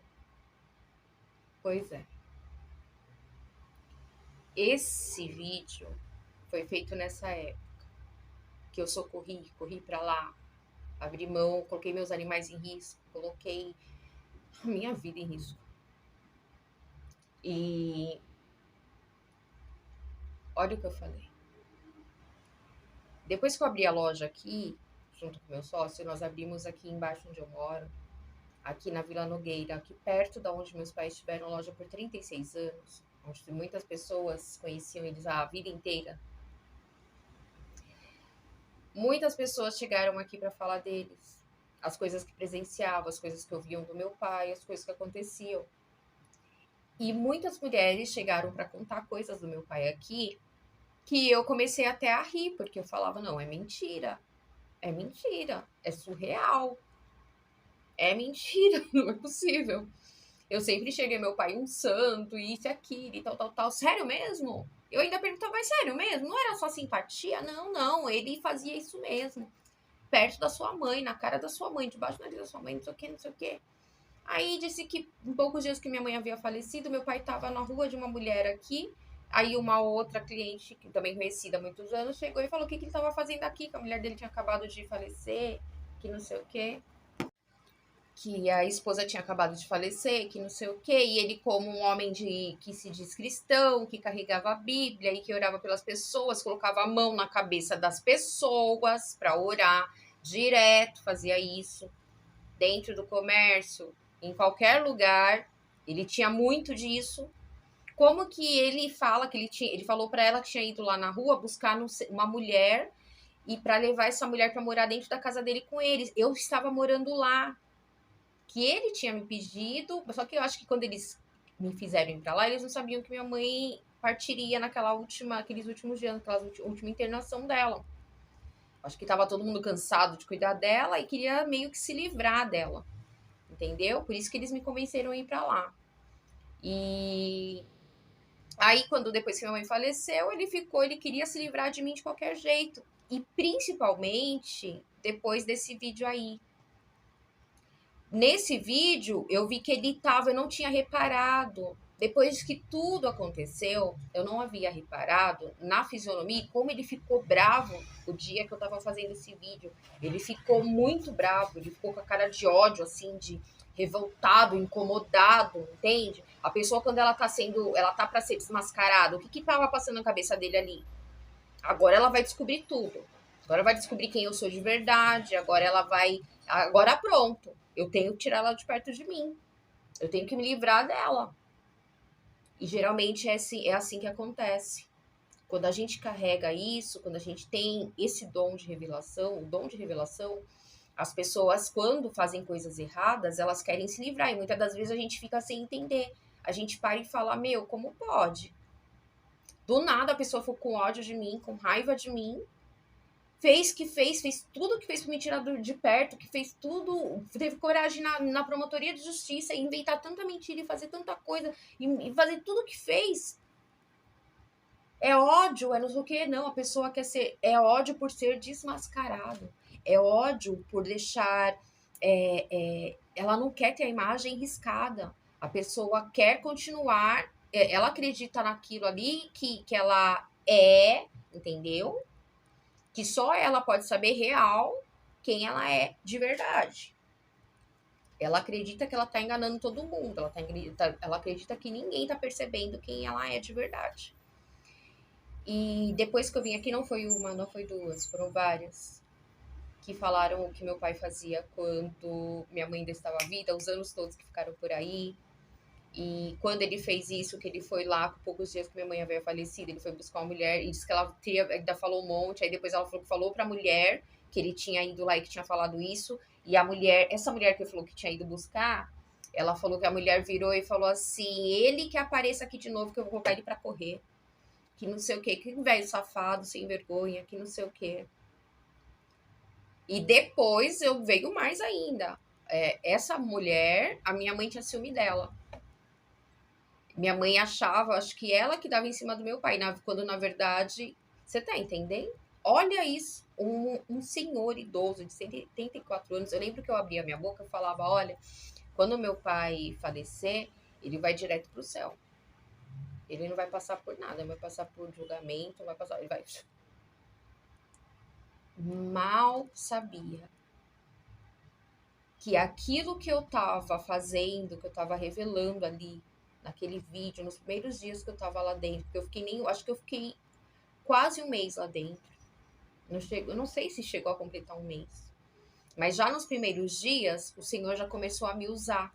Pois é. Esse vídeo foi feito nessa época. Que eu corri pra lá. Abri mão, coloquei meus animais em risco. Coloquei a minha vida em risco. E olha o que eu falei. Depois que eu abri a loja aqui, junto com meu sócio, nós abrimos aqui embaixo onde eu moro, aqui na Vila Nogueira, aqui perto da onde meus pais tiveram loja por 36 anos, onde muitas pessoas conheciam eles a vida inteira. Muitas pessoas chegaram aqui para falar deles, as coisas que presenciavam, as coisas que ouviam do meu pai, as coisas que aconteciam. E muitas mulheres chegaram para contar coisas do meu pai aqui, que eu comecei até a rir, porque eu falava, não, é mentira, é surreal, é mentira, não é possível. Eu sempre cheguei meu pai um santo, isso e aquilo, e tal, sério mesmo? Eu ainda perguntava, mas sério mesmo? Não era só simpatia? Não, ele fazia isso mesmo, perto da sua mãe, na cara da sua mãe, debaixo do nariz da sua mãe, não sei o quê. Aí disse que em poucos dias que minha mãe havia falecido, meu pai estava na rua de uma mulher aqui. Aí uma outra cliente, que também conhecida há muitos anos, chegou e falou o que ele estava fazendo aqui, que a mulher dele tinha acabado de falecer, que não sei o quê. Que a esposa tinha acabado de falecer, que não sei o quê. E ele, como um homem que se diz cristão, que carregava a Bíblia e que orava pelas pessoas, colocava a mão na cabeça das pessoas para orar direto, fazia isso dentro do comércio, em qualquer lugar. Ele tinha muito disso. Como que ele fala que ele falou para ela que tinha ido lá na rua buscar uma mulher e para levar essa mulher para morar dentro da casa dele com eles. Eu estava morando lá, que ele tinha me pedido, só que eu acho que quando eles me fizeram ir para lá, eles não sabiam que minha mãe partiria aqueles últimos dias, naquela última internação dela. Acho que tava todo mundo cansado de cuidar dela e queria meio que se livrar dela. Entendeu? Por isso que eles me convenceram a ir para lá. E aí, depois que minha mãe faleceu, ele queria se livrar de mim de qualquer jeito. E principalmente depois desse vídeo aí. Nesse vídeo, eu vi que eu não tinha reparado. Depois que tudo aconteceu, eu não havia reparado na fisionomia como ele ficou bravo o dia que eu tava fazendo esse vídeo. Ele ficou muito bravo, ele ficou com a cara de ódio, assim, de revoltado, incomodado, entende? A pessoa, quando ela tá pra ser desmascarada, o que tava passando na cabeça dele ali? Agora ela vai descobrir tudo. Agora vai descobrir quem eu sou de verdade, agora pronto. Eu tenho que tirar ela de perto de mim. Eu tenho que me livrar dela. E geralmente é assim que acontece. Quando a gente carrega isso, quando a gente tem esse dom de revelação, o dom de revelação, as pessoas, quando fazem coisas erradas, elas querem se livrar. E muitas das vezes a gente fica sem entender. A gente para e fala, como pode? Do nada a pessoa ficou com ódio de mim, com raiva de mim, fez tudo que fez pra me tirar de perto, que fez tudo, teve coragem na promotoria de justiça e inventar tanta mentira e fazer tanta coisa e fazer tudo que fez. É ódio, é não sei o que, não, a pessoa quer ser, é ódio por ser desmascarado, é ódio por deixar, ela não quer ter a imagem riscada, a pessoa quer continuar, ela acredita naquilo ali que ela entendeu? Que só ela pode saber real quem ela é de verdade. Ela acredita que ela tá enganando todo mundo. Ela acredita que ninguém tá percebendo quem ela é de verdade. E depois que eu vim aqui, não foi uma, não foi duas, foram várias que falaram o que meu pai fazia quando minha mãe ainda estava viva, os anos todos que ficaram por aí. E quando ele fez isso, que ele foi lá, com poucos dias que minha mãe havia falecido, ele foi buscar uma mulher e disse que ela ainda falou um monte. Aí depois ela falou que falou pra mulher que ele tinha ido lá e que tinha falado isso. E essa mulher que ele falou que tinha ido buscar, ela falou que a mulher virou e falou assim: ele que apareça aqui de novo, que eu vou colocar ele pra correr. Que não sei o quê, que velho safado, sem vergonha, que não sei o quê. E depois eu veio mais ainda. Essa mulher, a minha mãe tinha ciúme dela. Minha mãe achava, acho que ela que dava em cima do meu pai, quando na verdade, você tá entendendo? Olha isso, um senhor idoso de 74 anos, eu lembro que eu abria minha boca e falava, olha, quando meu pai falecer, ele vai direto pro céu. Ele não vai passar por nada, não vai passar por julgamento, não vai passar, ele vai... Mal sabia que aquilo que eu tava fazendo, que eu tava revelando ali, naquele vídeo, nos primeiros dias que eu tava lá dentro, porque acho que eu fiquei quase um mês lá dentro. Eu não sei se chegou a completar um mês. Mas já nos primeiros dias, o Senhor já começou a me usar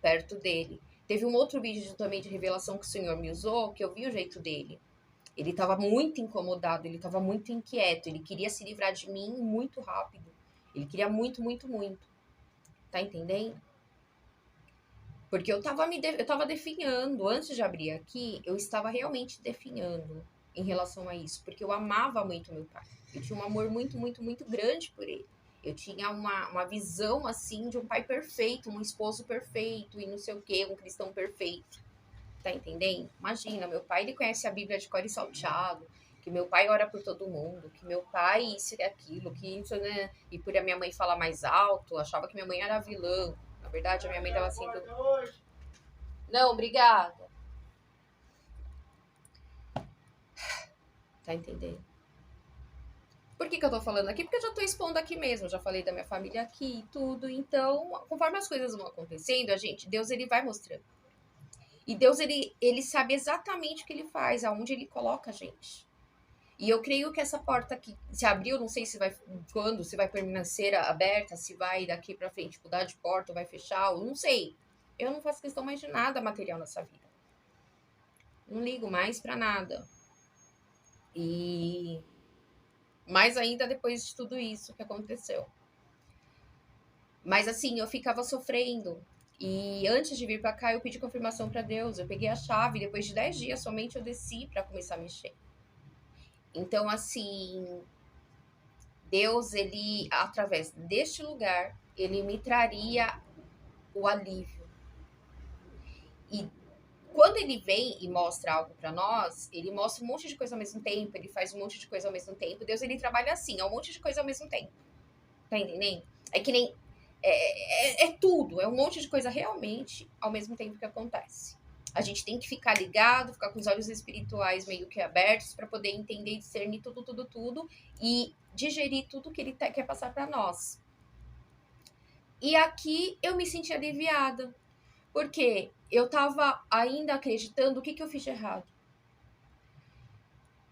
perto dele. Teve um outro vídeo também de revelação que o Senhor me usou, que eu vi o jeito dele. Ele estava muito incomodado, ele estava muito inquieto, ele queria se livrar de mim muito rápido. Ele queria muito, muito, muito. Tá entendendo? Porque eu tava definhando, antes de abrir aqui, eu estava realmente definhando em relação a isso, porque eu amava muito meu pai. Eu tinha um amor muito, muito, muito grande por ele. Eu tinha uma visão, assim, de um pai perfeito, um esposo perfeito e não sei o quê, um cristão perfeito. Tá entendendo? Imagina, meu pai, ele conhece a Bíblia de cor e salteado, que meu pai ora por todo mundo, que meu pai isso e aquilo, que isso, né? E por a minha mãe falar mais alto, achava que minha mãe era vilã. Na verdade, a minha mãe tava sendo... Não, obrigada. Tá entendendo? Por que eu tô falando aqui? Porque eu já tô expondo aqui mesmo. Já falei da minha família aqui e tudo. Então, conforme as coisas vão acontecendo, Deus, ele vai mostrando. E Deus, ele sabe exatamente o que ele faz, aonde ele coloca a gente. E eu creio que essa porta que se abriu, não sei se vai quando, se vai permanecer aberta, se vai daqui para frente mudar de porta ou vai fechar, eu não sei. Eu não faço questão mais de nada material nessa vida. Não ligo mais para nada. E mais ainda depois de tudo isso que aconteceu. Mas assim, eu ficava sofrendo. E antes de vir para cá, eu pedi confirmação para Deus. Eu peguei a chave, depois de 10 dias somente eu desci para começar a mexer. Então, assim, Deus, ele, através deste lugar, ele me traria o alívio. E quando ele vem e mostra algo para nós, ele mostra um monte de coisa ao mesmo tempo, ele faz um monte de coisa ao mesmo tempo. Deus, ele trabalha assim, é um monte de coisa ao mesmo tempo. Tá entendendo? É que nem. É tudo, é um monte de coisa realmente ao mesmo tempo que acontece. A gente tem que ficar ligado, ficar com os olhos espirituais meio que abertos para poder entender e discernir tudo e digerir tudo que ele quer passar para nós. E aqui eu me senti aliviada, porque eu tava ainda acreditando o que eu fiz de errado.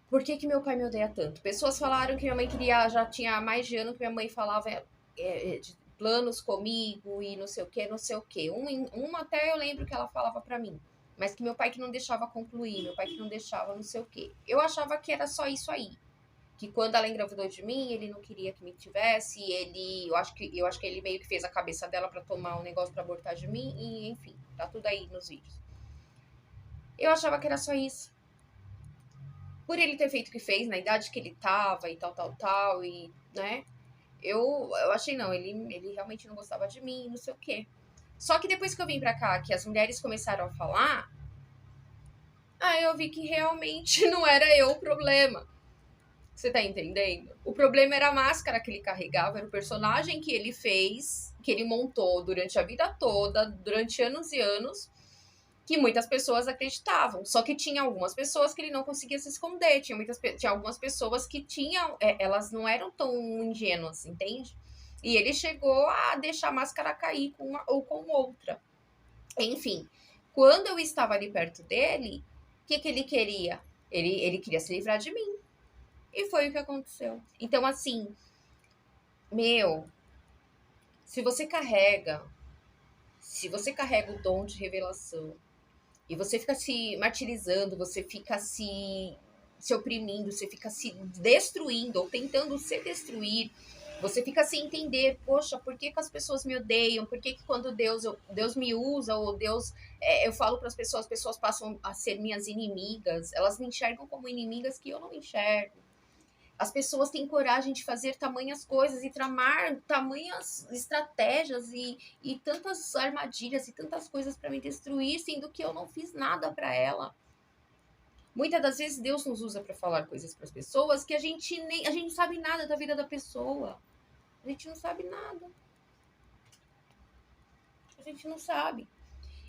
Por que meu pai me odeia tanto? Pessoas falaram que minha mãe queria, já tinha mais de ano que minha mãe falava de planos comigo e não sei o que, não sei o que. Uma até eu lembro que ela falava pra mim, mas que meu pai que não deixava concluir, meu pai que não deixava não sei o que. Eu achava que era só isso aí. Que quando ela engravidou de mim, ele não queria que me tivesse, eu acho que ele meio que fez a cabeça dela pra tomar um negócio pra abortar de mim, e enfim, tá tudo aí nos vídeos. Eu achava que era só isso. Por ele ter feito o que fez, na idade que ele tava e tal, e, né? Eu achei, não, ele realmente não gostava de mim, não sei o quê. Só que depois que eu vim pra cá, que as mulheres começaram a falar, aí eu vi que realmente não era eu o problema. Você tá entendendo? O problema era a máscara que ele carregava, era o personagem que ele fez, que ele montou durante a vida toda, durante anos e anos, que muitas pessoas acreditavam. Só que tinha algumas pessoas que ele não conseguia se esconder. Tinha algumas pessoas que tinham, elas não eram tão ingênuas, entende? E ele chegou a deixar a máscara cair com uma ou com outra. Enfim, quando eu estava ali perto dele, o que ele queria? Ele queria se livrar de mim. E foi o que aconteceu. Então, assim, se você carrega o dom de revelação, e você fica se martirizando, você fica se oprimindo, você fica se destruindo ou tentando se destruir, você fica sem entender, poxa, por que as pessoas me odeiam? Por que quando Deus me usa, ou Deus, eu falo para as pessoas passam a ser minhas inimigas, elas me enxergam como inimigas que eu não enxergo. As pessoas têm coragem de fazer tamanhas coisas e tramar tamanhas estratégias e tantas armadilhas e tantas coisas para me destruir, sendo que eu não fiz nada para ela. Muitas das vezes Deus nos usa para falar coisas para as pessoas que a gente não sabe nada da vida da pessoa. A gente não sabe nada. A gente não sabe.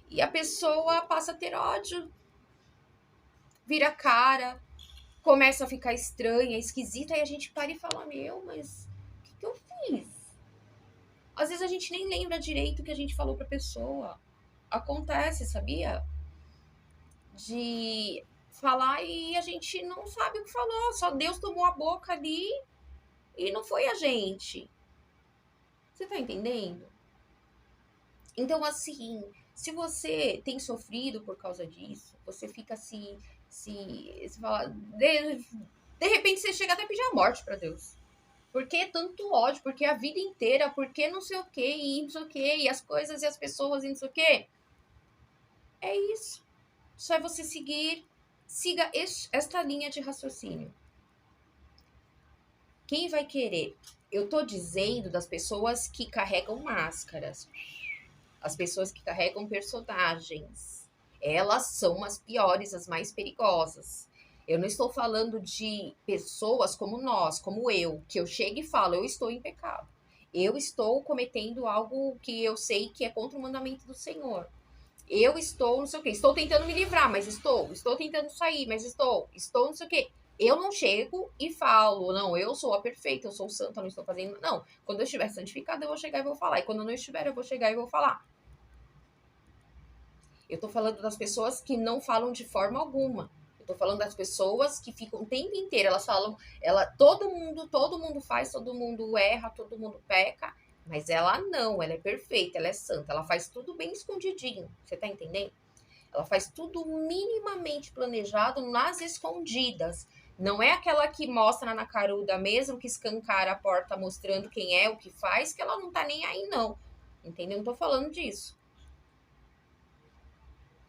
E a pessoa passa a ter ódio. Vira cara, começa a ficar estranha, esquisita, e a gente para e fala, mas o que eu fiz? Às vezes a gente nem lembra direito o que a gente falou pra pessoa. Acontece, sabia? De falar e a gente não sabe o que falou, só Deus tomou a boca ali e não foi a gente. Você tá entendendo? Então, assim, se você tem sofrido por causa disso, você fica se fala, de repente você chega até a pedir a morte pra Deus. Por que tanto ódio? Porque a vida inteira, porque não sei o que, e não sei o que, e as coisas e as pessoas e não sei o que. É isso. Só é você siga esta linha de raciocínio. Quem vai querer? Eu tô dizendo das pessoas que carregam máscaras. As pessoas que carregam personagens. Elas são as piores, as mais perigosas. Eu não estou falando de pessoas como nós, como eu, que eu chego e falo, eu estou em pecado. Eu estou cometendo algo que eu sei que é contra o mandamento do Senhor. Eu estou, não sei o quê, estou tentando me livrar, mas estou tentando sair, mas estou, não sei o quê. Eu não chego e falo, não, eu sou a perfeita, eu sou santa, não estou fazendo. Não, quando eu estiver santificada, eu vou chegar e vou falar. E quando eu não estiver, eu vou chegar e vou falar. Eu tô falando das pessoas que não falam de forma alguma. Eu Tô falando das pessoas que ficam o tempo inteiro, elas falam, todo mundo faz, todo mundo erra, todo mundo peca, mas ela não, ela é perfeita, ela é santa, ela faz tudo bem escondidinho, você tá entendendo? Ela faz tudo minimamente planejado nas escondidas. Não é aquela que mostra na caruda mesmo, que escancara a porta mostrando quem é, o que faz, que ela não tá nem aí, não. Entendeu? Não tô falando disso.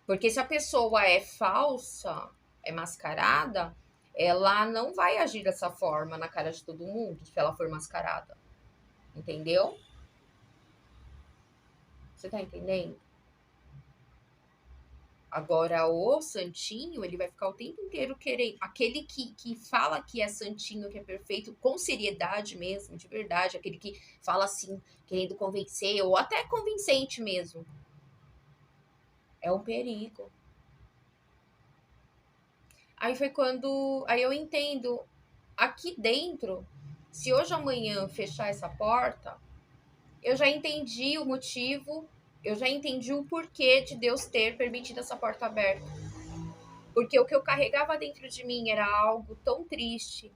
Porque se a pessoa é falsa, é mascarada, ela não vai agir dessa forma na cara de todo mundo, se ela for mascarada. Entendeu? Você tá entendendo? Agora, o santinho, ele vai ficar o tempo inteiro querendo. Aquele que fala que é santinho, que é perfeito, com seriedade mesmo, de verdade. Aquele que fala assim, querendo convencer, ou até convincente mesmo. É um perigo. Aí foi quando. Aí eu entendo. Aqui dentro, se hoje amanhã fechar essa porta, eu já entendi o motivo, eu já entendi o porquê de Deus ter permitido essa porta aberta. Porque o que eu carregava dentro de mim era algo tão triste,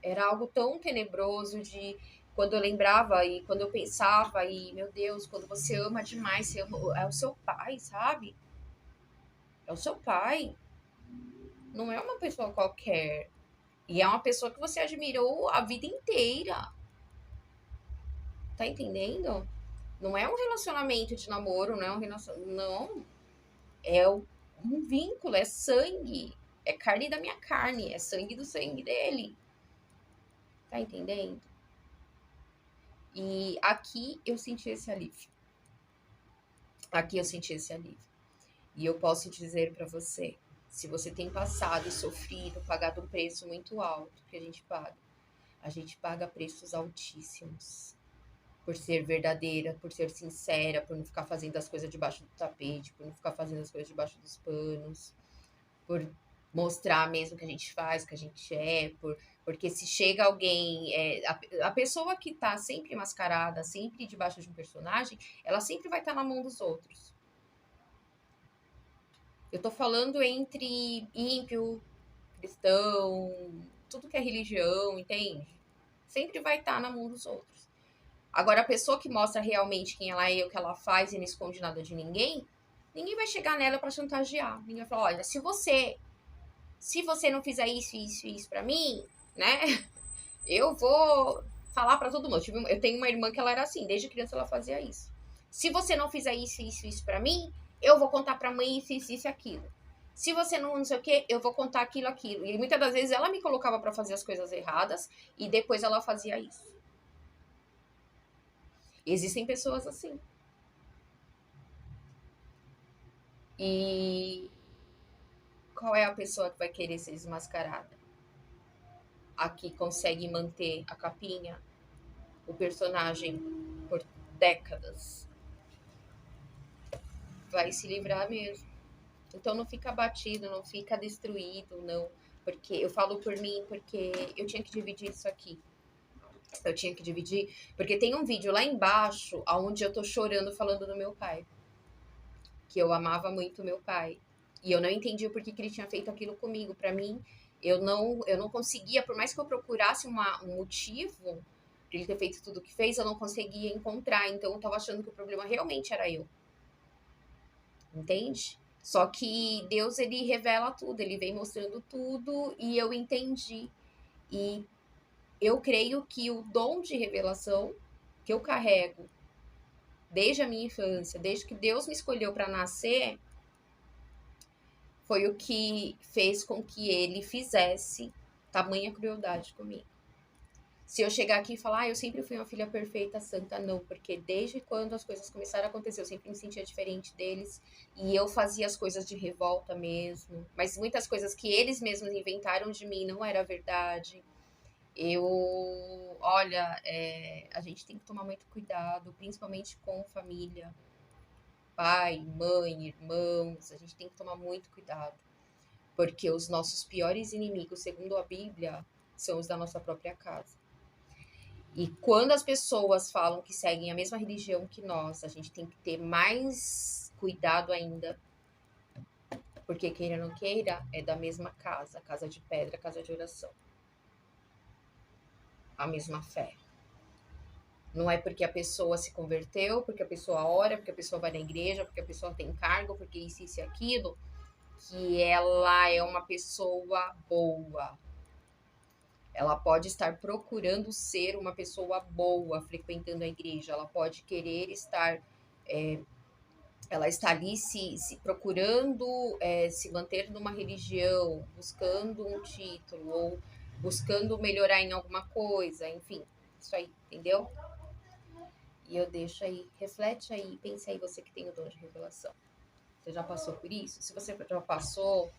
era algo tão tenebroso de quando eu lembrava e quando eu pensava e meu Deus, quando você ama demais, você ama, é o seu pai, sabe? É o seu pai. Não é uma pessoa qualquer. E é uma pessoa que você admirou a vida inteira. Tá entendendo? Não é um relacionamento de namoro, não é um relacionamento. Não. É um vínculo, é sangue. É carne da minha carne, é sangue do sangue dele. Tá entendendo? E aqui eu senti esse alívio. Aqui eu senti esse alívio. E eu posso dizer para você, se você tem passado e sofrido, pagado um preço muito alto que a gente paga preços altíssimos por ser verdadeira, por ser sincera, por não ficar fazendo as coisas debaixo do tapete, por não ficar fazendo as coisas debaixo dos panos, por mostrar mesmo o que a gente faz, o que a gente é, porque se chega alguém, a pessoa que tá sempre mascarada, sempre debaixo de um personagem, ela sempre vai estar na mão dos outros. Eu tô falando entre ímpio, cristão, tudo que é religião, entende? Sempre vai estar na mão dos outros. Agora, a pessoa que mostra realmente quem ela é, o que ela faz e não esconde nada de ninguém, ninguém vai chegar nela pra chantagear. Ninguém vai falar, olha, se você não fizer isso pra mim, né? Eu vou falar pra todo mundo. Eu tenho uma irmã que ela era assim, desde criança ela fazia isso. Se você não fizer isso pra mim, eu vou contar pra mãe isso, aquilo. Se você não sei o que, eu vou contar aquilo. E muitas das vezes ela me colocava pra fazer as coisas erradas e depois ela fazia isso. Existem pessoas assim. E qual é a pessoa que vai querer ser desmascarada? A que consegue manter a capinha, o personagem por décadas. Vai se livrar mesmo. Então não fica abatido, não fica destruído, não. Porque eu falo por mim, porque eu tinha que dividir isso aqui. Eu tinha que dividir, porque tem um vídeo lá embaixo onde eu tô chorando falando do meu pai. Que eu amava muito meu pai. E eu não entendi o porquê que ele tinha feito aquilo comigo. Pra mim, eu não conseguia, por mais que eu procurasse um motivo pra ele ter feito tudo o que fez, eu não conseguia encontrar. Então eu tava achando que o problema realmente era eu. Entende? Só que Deus, ele revela tudo, ele vem mostrando tudo e eu entendi. E eu creio que o dom de revelação que eu carrego desde a minha infância, desde que Deus me escolheu para nascer, foi o que fez com que ele fizesse tamanha crueldade comigo. Se eu chegar aqui e falar, eu sempre fui uma filha perfeita, santa, não, porque desde quando as coisas começaram a acontecer, eu sempre me sentia diferente deles, e eu fazia as coisas de revolta mesmo, mas muitas coisas que eles mesmos inventaram de mim não era verdade. Olha, a gente tem que tomar muito cuidado, principalmente com família, pai, mãe, irmãos, a gente tem que tomar muito cuidado, porque os nossos piores inimigos, segundo a Bíblia, são os da nossa própria casa. E quando as pessoas falam que seguem a mesma religião que nós, a gente tem que ter mais cuidado ainda. Porque queira ou não queira, é da mesma casa, casa de pedra, casa de oração. A mesma fé. Não é porque a pessoa se converteu, porque a pessoa ora, porque a pessoa vai na igreja, porque a pessoa tem cargo, porque isso e aquilo, que ela é uma pessoa boa. Ela pode estar procurando ser uma pessoa boa, frequentando a igreja. Ela pode querer estar, ela está ali se procurando se manter numa religião, buscando um título ou buscando melhorar em alguma coisa, enfim, isso aí, entendeu? E eu deixo aí, reflete aí, pense aí, você que tem o dom de revelação. Você já passou por isso? Se você já passou,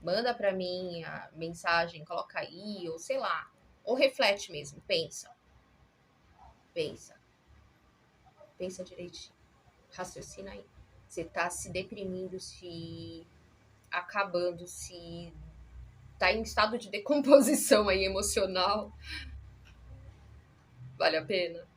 manda para mim a mensagem, coloca aí, ou sei lá, ou reflete mesmo, pensa, pensa direitinho, raciocina aí. Você tá se deprimindo, se acabando, se tá em estado de decomposição aí emocional, vale a pena?